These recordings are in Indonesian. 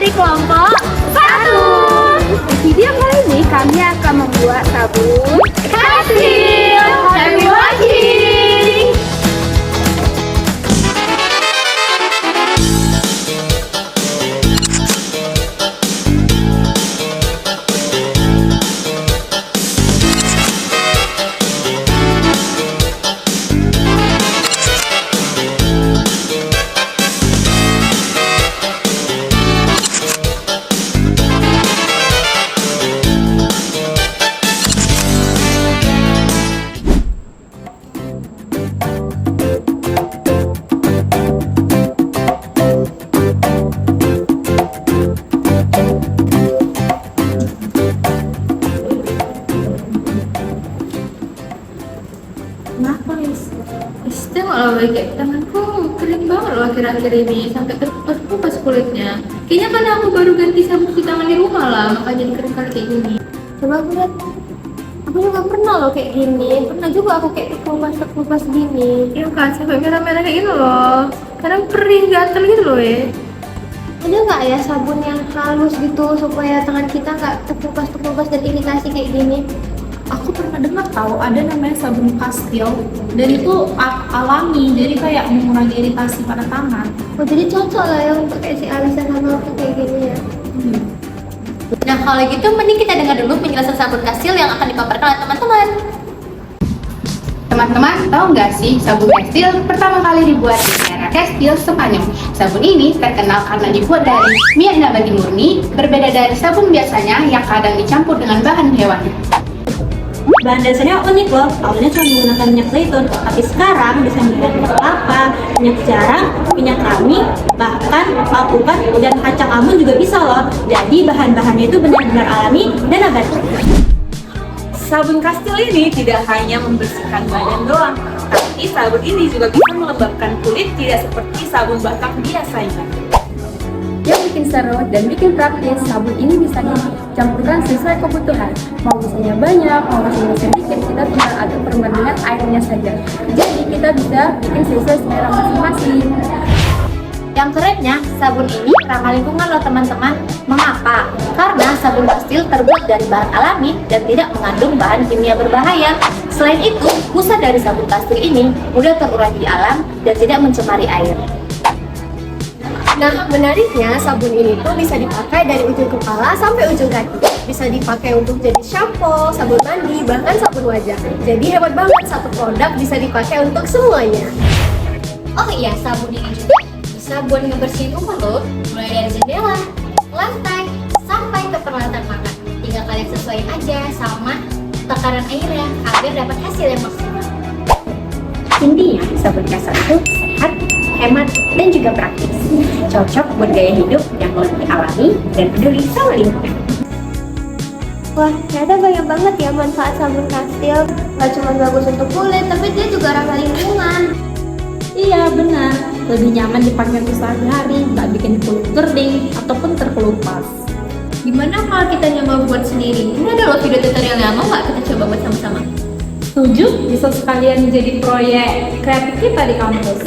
dari kelompok 1. Di video kali ini kami akan membuat sabun Kastil. Happy watching. Kenapa Lis? Tengok lah kayak tanganku kering banget loh akhir-akhir ini sampai terkupas kulitnya. Kayaknya karena aku baru ganti sabun cuci tangan di rumah lah, makanya jadi kering kali kayak gini. Coba aku lihat. Aku juga pernah loh kayak gini. Pernah juga aku kayak terkelupas gini. Iya kan, sampai merah-merah kayak gini loh. Kadang perih gatel gitu loh ya. Ada nggak ya sabun yang halus gitu supaya tangan kita nggak terkelupas dan iritasi kayak gini? Aku pernah dengar tahu ada namanya sabun kastil dan itu alami, jadi kayak mengurangi iritasi pada tangan. Oh jadi cocok lah ya untuk kayak si Alisa sama aku kayak gini ya. Nah kalau gitu mending kita dengar dulu penjelasan sabun kastil yang akan dipaparkan oleh teman-teman. Teman-teman, tahu nggak sih sabun Kastil pertama kali dibuat di daerah Kastil, Spanyol. Sabun ini terkenal karena dibuat dari minyak nabati murni, berbeda dari sabun biasanya yang kadang dicampur dengan bahan hewani. Bahan dasarnya unik loh, awalnya cuma menggunakan minyak zaitun, tapi sekarang bisa menggunakan minyak kelapa, minyak jarang, minyak kami, bahkan alpukat dan kacang almond juga bisa loh. Jadi bahan-bahannya itu benar-benar alami dan nabati. Sabun kastil ini tidak hanya membersihkan badan doang, tapi sabun ini juga bisa melembabkan kulit tidak seperti sabun batang biasanya. Yang bikin seru dan bikin praktis, sabun ini bisa dicampurkan sesuai kebutuhan. Mau isinya banyak, mau isinya sedikit, kita tinggal aduk perbandingan airnya saja. Jadi kita bisa bikin sesuai selera masing-masing. Yang kerennya, sabun ini ramah lingkungan loh teman-teman. Mengapa? Karena sabun kastil terbuat dari bahan alami dan tidak mengandung bahan kimia berbahaya. Selain itu, busa dari sabun kastil ini mudah terurai di alam dan tidak mencemari air. Nah menariknya sabun ini tuh bisa dipakai dari ujung kepala sampai ujung kaki. Bisa dipakai untuk jadi shampoo, sabun mandi, bahkan sabun wajah. Jadi hebat banget, satu produk bisa dipakai untuk semuanya. Oh iya, sabun ini juga bisa buat ngebersihin rumah loh, mulai dari jendela, lantai, sampai ke peralatan makan. Tinggal kalian sesuaiin aja sama takaran airnya agar dapat hasil yang maksimal. Intinya, sabun kastil itu sehat, hemat, dan juga praktis. Cocok buat gaya hidup yang lebih alami dan peduli sama lingkungan. Wah, ternyata banyak banget ya manfaat sabun kastil. Gak cuma bagus untuk kulit, tapi dia juga ramah lingkungan. Iya benar, lebih nyaman dipakai untuk sehari-hari, nggak bikin kulit kering ataupun terkelupas. Gimana kalau kita nyoba buat sendiri? Ini ada loh video tutorialnya, mau nggak kita coba buat sama-sama? Setuju, bisa sekalian jadi proyek kreatif kita di kampus.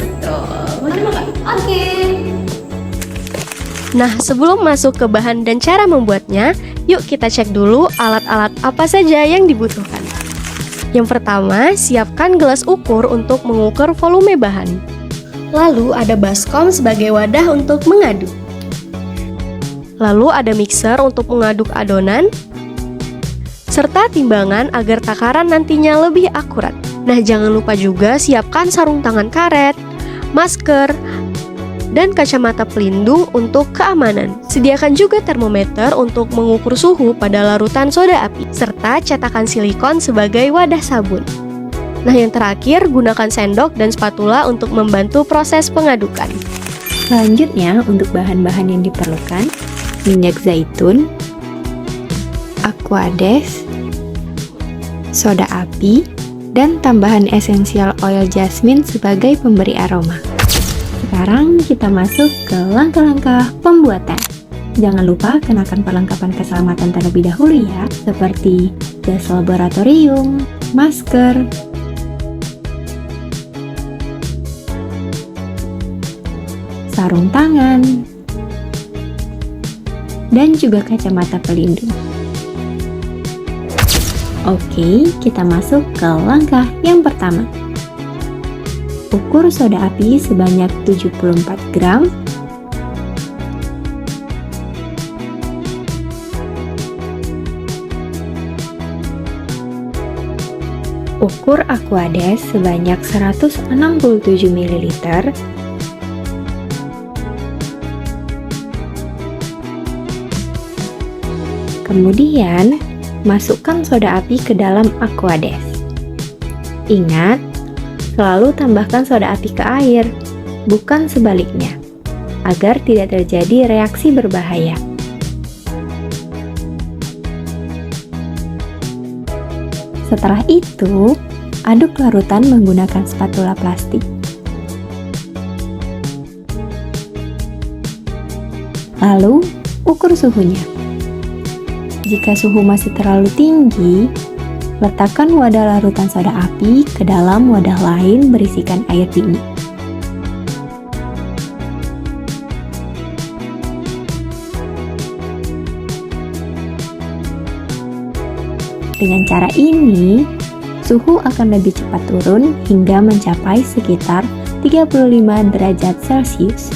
Mau coba nggak? Oke. Nah, sebelum masuk ke bahan dan cara membuatnya, yuk kita cek dulu alat-alat apa saja yang dibutuhkan. Yang pertama, siapkan gelas ukur untuk mengukur volume bahan. Lalu ada baskom sebagai wadah untuk mengaduk. Lalu ada mixer untuk mengaduk adonan, serta timbangan agar takaran nantinya lebih akurat. Nah, jangan lupa juga siapkan sarung tangan karet, masker, dan kacamata pelindung untuk keamanan. Sediakan juga termometer untuk mengukur suhu pada larutan soda api, serta cetakan silikon sebagai wadah sabun. Nah, yang terakhir, gunakan sendok dan spatula untuk membantu proses pengadukan. Selanjutnya, untuk bahan-bahan yang diperlukan, minyak zaitun, aquades, soda api, dan tambahan esensial oil jasmine sebagai pemberi aroma. Sekarang kita masuk ke langkah-langkah pembuatan. Jangan lupa kenakan perlengkapan keselamatan terlebih dahulu ya, seperti jas laboratorium, masker, sarung tangan, dan juga kacamata pelindung. Oke, kita masuk ke langkah yang pertama. Ukur soda api sebanyak 74 gram. Ukur Aquades sebanyak 167 ml. Kemudian, masukkan soda api ke dalam Aquades. Ingat, selalu tambahkan soda api ke air, bukan sebaliknya, agar tidak terjadi reaksi berbahaya. Setelah itu, aduk larutan menggunakan spatula plastik. Lalu, ukur suhunya. Jika suhu masih terlalu tinggi, letakkan wadah larutan soda api ke dalam wadah lain berisikan air dingin. Dengan cara ini, suhu akan lebih cepat turun hingga mencapai sekitar 35 derajat Celcius.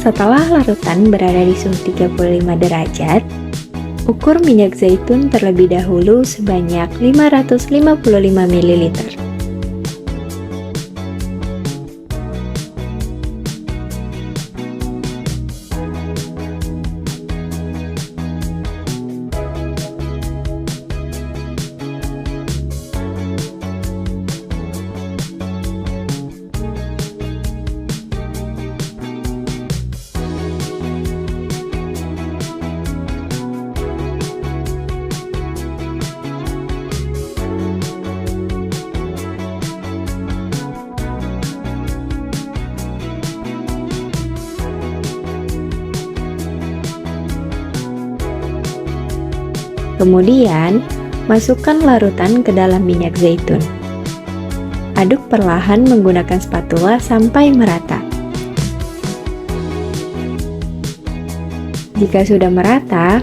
Setelah larutan berada di suhu 35 derajat, ukur minyak zaitun terlebih dahulu sebanyak 555 ml. Kemudian, masukkan larutan ke dalam minyak zaitun. Aduk perlahan menggunakan spatula sampai merata. Jika sudah merata,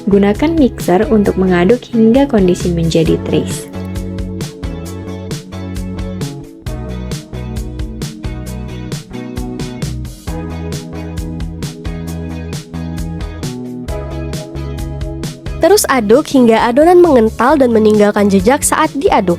gunakan mixer untuk mengaduk hingga kondisi menjadi trace. Terus aduk hingga adonan mengental dan meninggalkan jejak saat diaduk.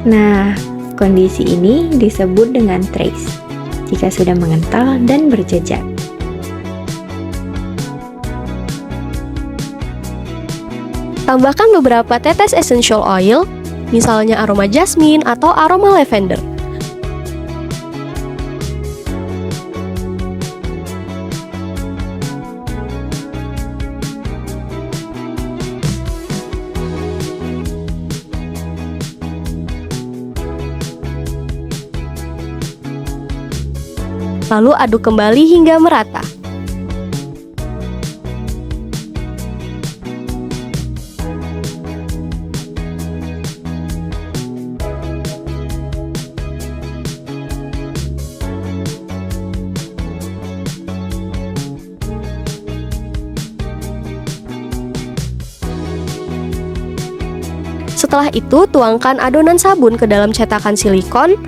Nah, kondisi ini disebut dengan trace, jika sudah mengental dan berjejak. Tambahkan beberapa tetes essential oil, misalnya aroma jasmine atau aroma lavender. Lalu aduk kembali hingga merata. Setelah itu, tuangkan adonan sabun ke dalam cetakan silikon.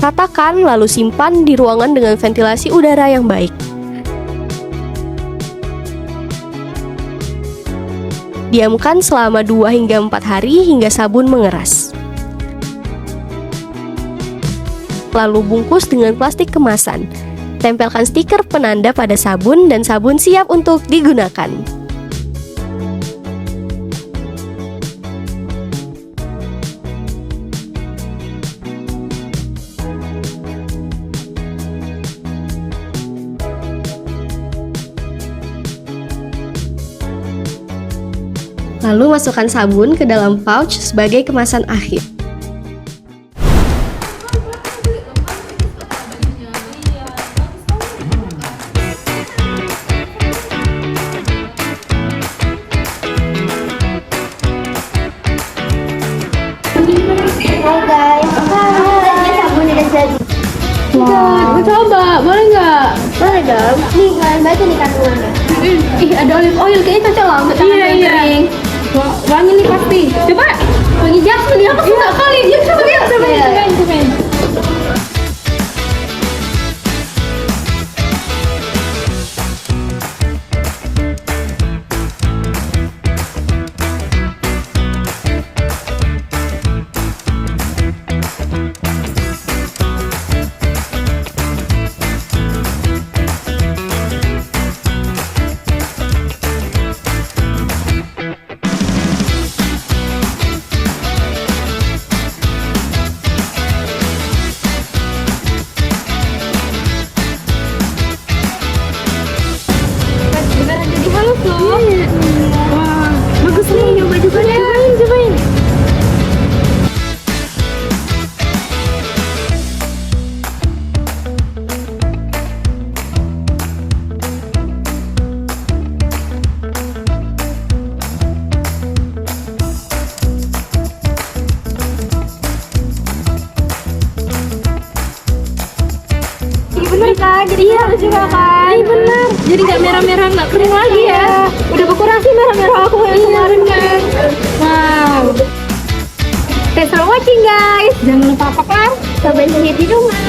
Ratakan lalu simpan di ruangan dengan ventilasi udara yang baik. Diamkan selama 2 hingga 4 hari hingga sabun mengeras. Lalu bungkus dengan plastik kemasan. Tempelkan stiker penanda pada sabun dan sabun siap untuk digunakan. Lalu masukkan sabun ke dalam pouch sebagai kemasan akhir. Hai guys, sabun udah jadi. Wow. Coba, boleh nggak? Boleh dong. Nih kalian baca nih kandungannya. Ih, ada olive oil, kayaknya cocok lah untuk tangan yang kering. Wangi nih pasti. Coba, wangi jasmine, aku suka kali. Ya, cobain. Beneran jadi halus loh. Wah, bagus nih, nyoba juga ya. Cobain. Bener kan? Jadi halus juga kan? Iya bener. Jadi nggak merah-merah, nggak kering lagi ya. Udah berkurang sih merah-merah aku yang kemarin kan. Wow. Thanks for watching guys. Jangan lupa subscribe, Cobain sendiri di rumah.